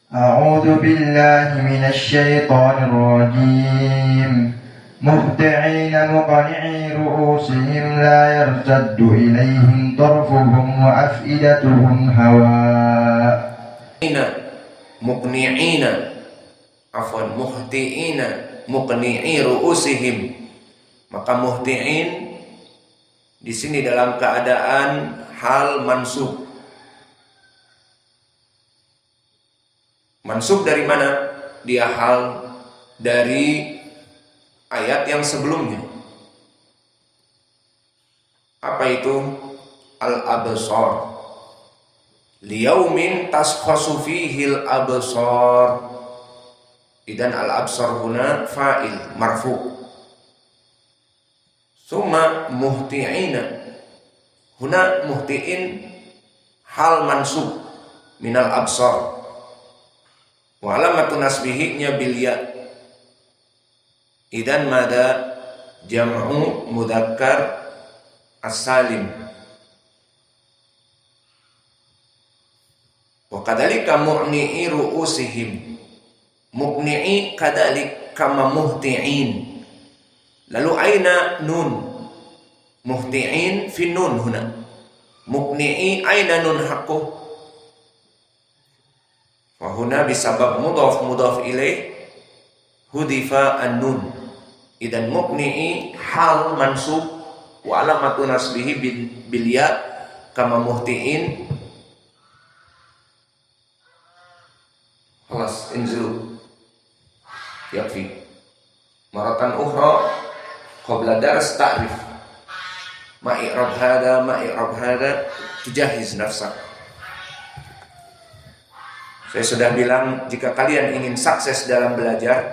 أعوذ بالله من الشيطان الرجيم مهطعين مقنعي رؤوسهم لا يرتد إليهم طرفهم وأفئدتهم هواء muhti'ina muqni'i ru'usihim. Maka muhti'in di sini dalam keadaan hal mansub. Mansub dari mana? Dia hal dari ayat yang sebelumnya. Apa itu? Al-absar. Liyaumin taskhasu fihil absar. Idan al-absar huna fa'il marfu'. Summa muhti'ina. Huna muhti'in hal mansub minal absar. Wa alamatu nasbihinya bil ya. Idan mada jam'u mudzakkar as-salim. Wa kadzalika mu'ni'i ru'usihim. Muqni'i kadalik kama muhti'in. Lalu aina nun? Muhti'in fi nun huna. Muqni'i aina nun haqqu? Wa huna bisabab mudhaf ilaih hudifa an-nun. Idan muqni'i hal mansub wa alamatu nasbihi bil ya kama muhti'in. Khalas inzilu. Yakfi. Maratan ukhra qabla dars ta'rif. Ma i'rab hada tujahiz nafsak. Saya sudah bilang, jika kalian ingin sukses dalam belajar,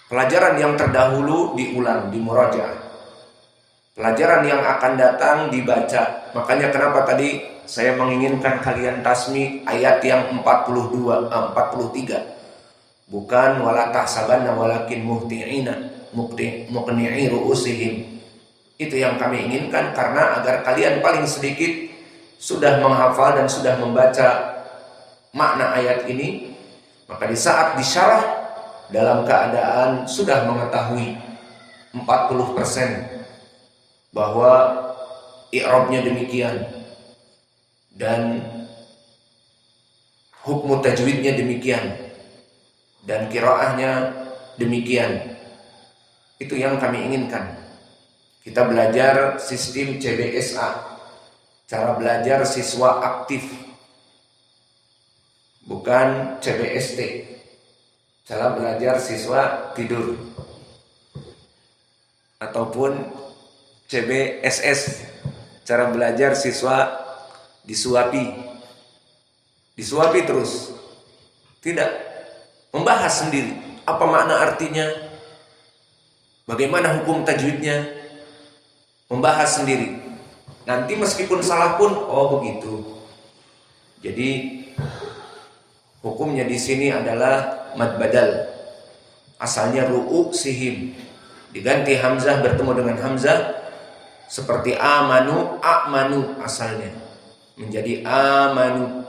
pelajaran yang terdahulu diulang, dimurajaah. Pelajaran yang akan datang dibaca. Makanya kenapa tadi saya menginginkan kalian tasmi ayat yang 43. Bukan wala tahsabanna walakin muhti'ina muqni'i ru'usihim. Itu yang kami inginkan, karena agar kalian paling sedikit sudah menghafal dan sudah membaca makna ayat ini, maka di saat disyarah dalam keadaan sudah mengetahui 40% bahwa i'rabnya demikian dan hukum tajwidnya demikian dan qiraahnya demikian. Itu yang kami inginkan. Kita belajar sistem CBSA, cara belajar siswa aktif, bukan CBST, cara belajar siswa tidur, ataupun CBSS, cara belajar siswa disuapi terus, tidak membahas sendiri apa makna artinya, bagaimana hukum tajwidnya, membahas sendiri. Nanti meskipun salah pun, oh begitu. Jadi hukumnya di sini adalah mad badal. Asalnya ru'usihim, diganti hamzah bertemu dengan hamzah, seperti a'manu asalnya menjadi amanu.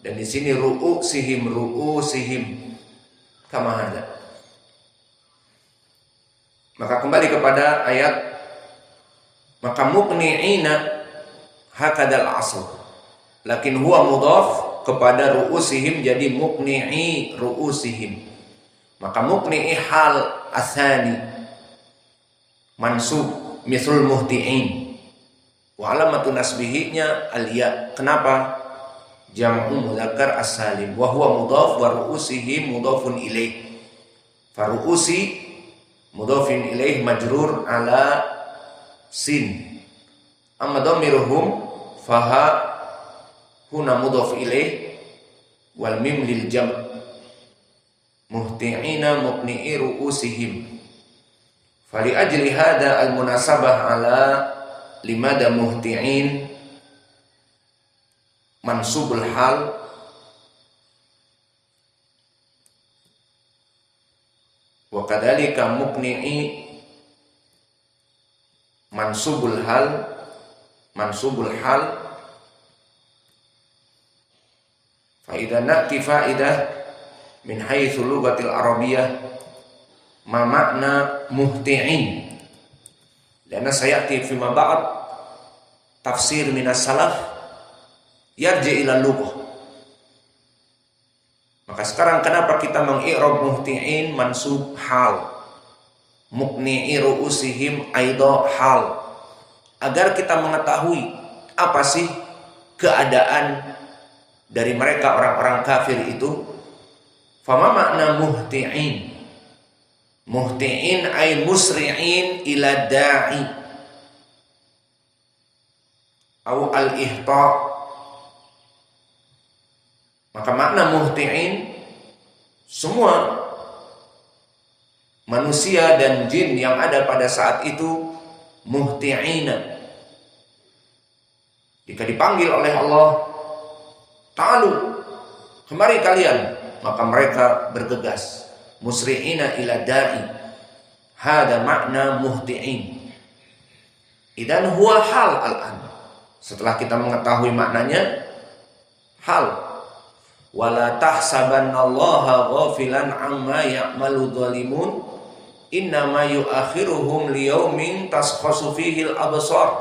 Dan di sini ru'usihim kama hada. Maka kembali kepada ayat, maka muqni'ina hakadal asl, lakin huwa mudhaf kepada ru'usihim, jadi muqni'i ru'usihim. Maka muqni'i hal asani mansub mithlul muhti'in wa alamatu nasbihinya al-ya. Kenapa? Jam'u mudzakkar as-salim wa huwa mudhaf wa ru'usihim mudhafun ilaih. Fa ru'usi mudhafun ilaih majrur ala sin. Amma dhamiruhum faha huna mudhaf ilaih wal mim lil jam'. Muhti'ina muqni'i ru'usihim. Fali ajli hada al munasabah ala limada muhti'in mansubul hal wa kadzalika muqni'i mansubul hal Faidah na'ti faidah min haitsu lughatil arabiyyah ma makna muhti'in. Karena sayati fi ma ba'd tafsir minas salaf yarji ila lughah. Maka sekarang kenapa kita mengi'rab muhti'in mansub hal, muqni'i ru'usihim aidha hal, agar kita mengetahui apa sih keadaan dari mereka orang-orang kafir itu. Fama makna muhti'in? Muhti'in ay musri'in ila da'i au al-ihta'. Maka makna muhti'in, semua manusia dan jin yang ada pada saat itu muhti'ina. Jika dipanggil oleh Allah, ta'alu, kemari kalian, maka mereka bergegas. Musri'ina ila da'i. Hada makna muhti'in. Idan huwa hal al-an. Setelah kita mengetahui maknanya, hal. Wala tahsabannallaha ghafilan amma ya'malu dhalimun. Innama yu'akhiruhum liyaumin taskhasu fihil absar.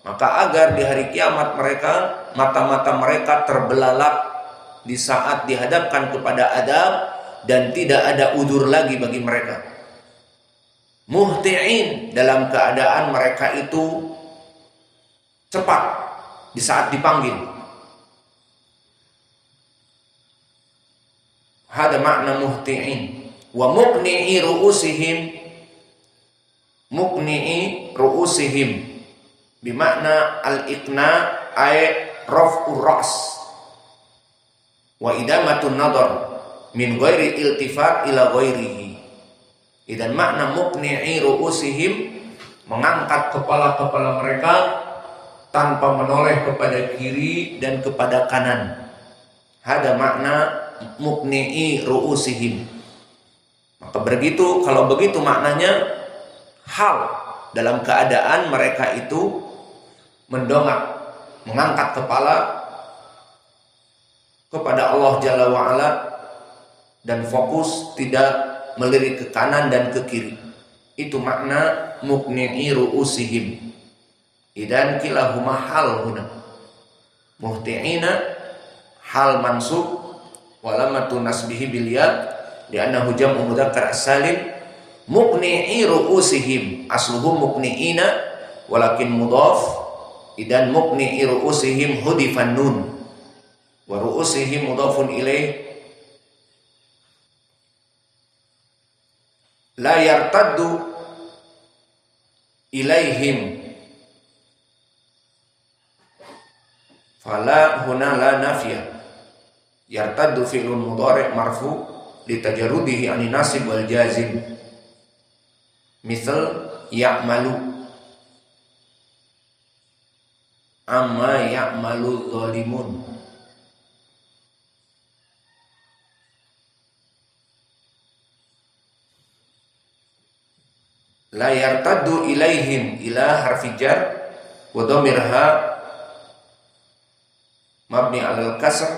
Maka agar di hari kiamat mereka, mata-mata mereka terbelalak di saat dihadapkan kepada adab dan tidak ada udzur lagi bagi mereka. Muhti'in, dalam keadaan mereka itu cepat di saat dipanggil. Hada makna muhti'in. Wa muqni'i ru'usihim bimakna al-iqna ay raf'ur ra's wa idamatun nadar min ghairi iltifat ila ghairihi. Dan makna muqni'i ru'usihim, mengangkat kepala-kepala mereka tanpa menoleh kepada kiri dan kepada kanan. Hada makna muqni'i ru'usihim. Maka begitu, kalau begitu maknanya hal, dalam keadaan mereka itu mendongak, mengangkat kepala kepada Allah Jalla wa'ala dan fokus, tidak melirik ke kanan dan ke kiri. Itu makna muqni'i ru'usihim. Idan kilahuma hal huna. Muhti'ina hal mansub walamatu nasbihi bil ya li'annahu jam'u mudzakkar as-salim. Muqni'i ru'usihim asluhu muqni'ina walakin mudhaf. Idan muqni'i ru'usihim hudifan nun wa ru'usihim mudhafun ilaih. La yartaddu ilaihim, fala huna la nafiyah. Yartaddu fi'lun mudhari' marfu litajarrudihi anin nasib wal jazim. Misal ya'malu amma ya'malu dhalimun. La yartaddu ilaihim, ila harfi jar wa dhamirha mabni 'alal kasr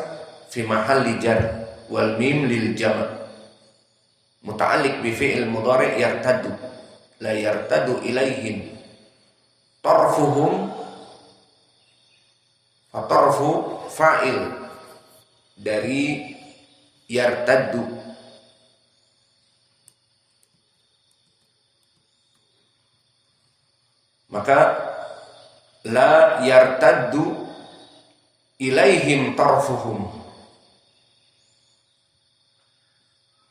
fi mahalli jar wal mim lil jama' muta'alliq bi fi'il mudhari' yartaddu. La yartaddu ilaihim tarfuhum, fatarfu fa'il dari yartaddu. Maka la yartaddu ilaihim tarfuhum,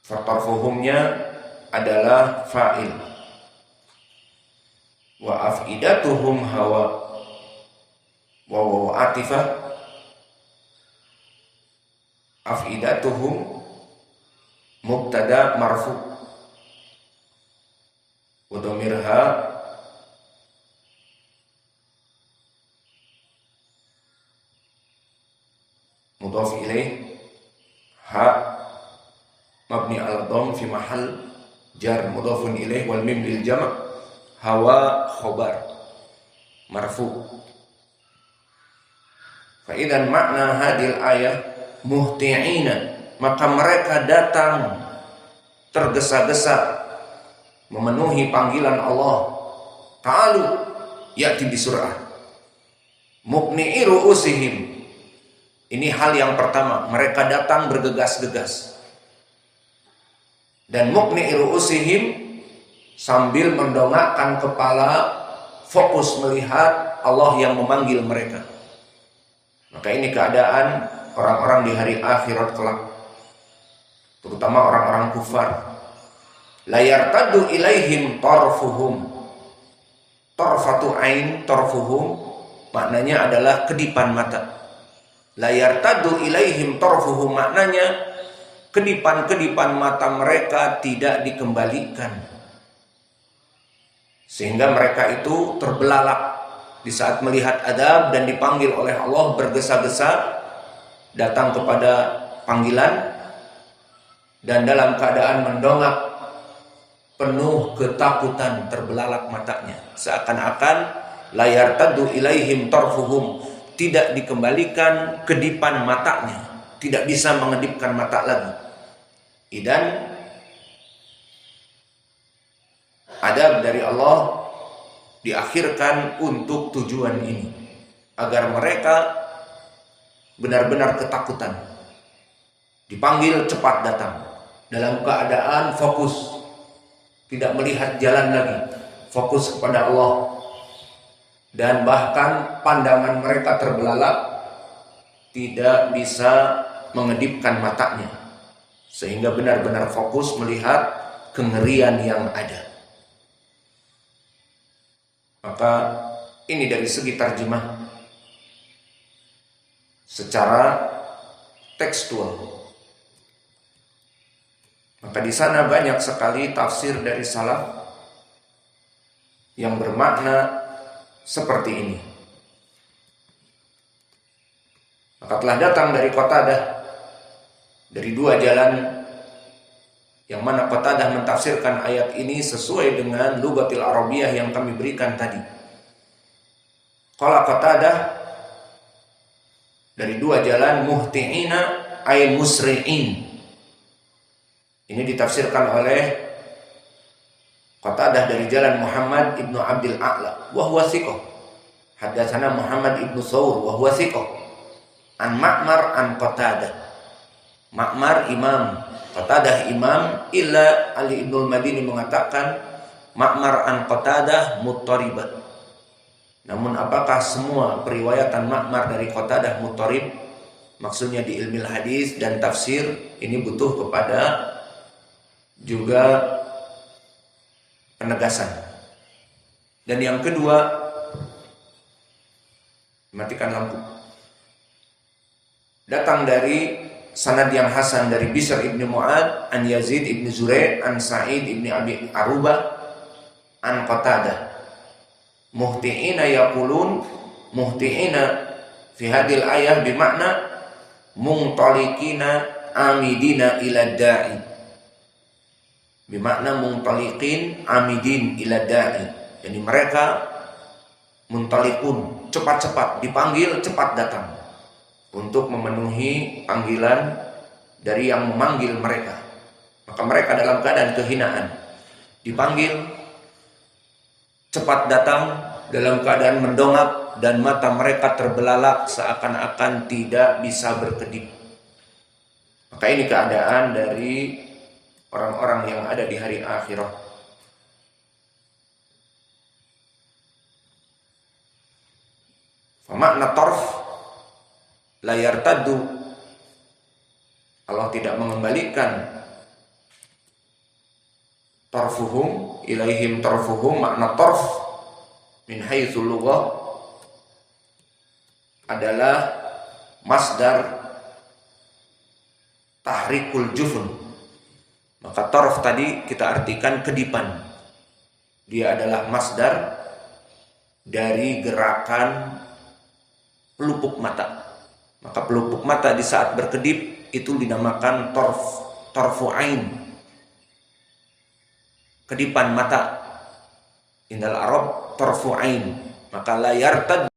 fatarfuhumnya adalah fa'il. Wa afidatuhum hawa wa atifah. Afidatuhum mubtada marfu wa dhamirha mudhaf ilaih, ha mabni ala dhamm fi mahal jar mudhafun ilaih wal mim lil jama' hawa khobar marfu. Fa idzan makna hadil ayah, muhti'ina, maka mereka datang tergesa-gesa memenuhi panggilan Allah. Ta'alu ya'ti bisur'ah muqni'i ru'usihim. Ini hal yang pertama, mereka datang bergegas-gegas. Dan muqni'i ru'usihim, sambil mendongakkan kepala, fokus melihat Allah yang memanggil mereka. Maka ini keadaan orang-orang di hari akhirat kelak, terutama orang-orang kufar. La yartaddu ilaihim tarfuhum. Tarfatu ain, tarfuhum maknanya adalah kedipan mata. La yartaddu ilaihim tarfuhum maknanya kedipan-kedipan mata mereka tidak dikembalikan, sehingga mereka itu terbelalak di saat melihat adab dan dipanggil oleh Allah, bergesa-gesa datang kepada panggilan dan dalam keadaan mendongak, penuh ketakutan, terbelalak matanya, seakan-akan la yartaddu ilaihim tarfuhum, tidak dikembalikan kedipan matanya, tidak bisa mengedipkan mata lagi. Dan adab dari Allah diakhirkan untuk tujuan ini, agar mereka benar-benar ketakutan, dipanggil cepat datang dalam keadaan fokus, tidak melihat jalan lagi, fokus kepada Allah, dan bahkan pandangan mereka terbelalak, tidak bisa mengedipkan matanya, sehingga benar-benar fokus melihat kengerian yang ada. Maka ini dari segi terjemah secara tekstual. Maka di sana banyak sekali tafsir dari salaf yang bermakna seperti ini. Maka telah datang dari Qatadah, dari dua jalan, yang mana Qatadah mentafsirkan ayat ini sesuai dengan lugatil Arabiyah yang kami berikan tadi. Qala Qatadah, dari dua jalan, muhti'ina ay musri'in. Ini ditafsirkan oleh Qatadah dari jalan Muhammad ibnu Abdul A'la wa huwa thiqah. Haddatsana Muhammad ibnu Thawr wa huwa thiqah. An Ma'mar an Qatadah. Ma'mar imam, Qatadah imam, illa Ali ibnul Madini mengatakan Ma'mar an Qatadah muttaribat. Namun apakah semua periwayatan Ma'mar dari Qatadah muttarib? Maksudnya di ilmu hadis dan tafsir ini butuh kepada juga penegasan. Dan yang kedua, matikan lampu, datang dari sanad yang hasan dari Bishr ibn Mu'ad an Yazid ibn Zurai' an Sa'id ibn Abi Arubah an Qatadah muhti'ina yaqulun. Muhti'ina fi hadil ayah bimakna mungtalikina amidina ila da'i, bimakna muntaliqin amidin ila da'i. Jadi mereka muntalikun, cepat-cepat dipanggil, cepat datang untuk memenuhi panggilan dari yang memanggil mereka. Maka mereka dalam keadaan kehinaan, dipanggil, cepat datang dalam keadaan mendongak, dan mata mereka terbelalak seakan-akan tidak bisa berkedip. Maka ini keadaan dari orang-orang yang ada di hari akhirat. Makna tarf la yartaddu, Allah tidak mengembalikan tarfuhum ilaihim tarfuhum. Makna tarf min haitsul lughah adalah masdar tahrikul jufun. Maka tarf tadi kita artikan kedipan, dia adalah masdar dari gerakan pelupuk mata. Maka pelupuk mata di saat berkedip itu dinamakan tarfu ain, kedipan mata. Indal Arab tarfu ain. Maka la yartad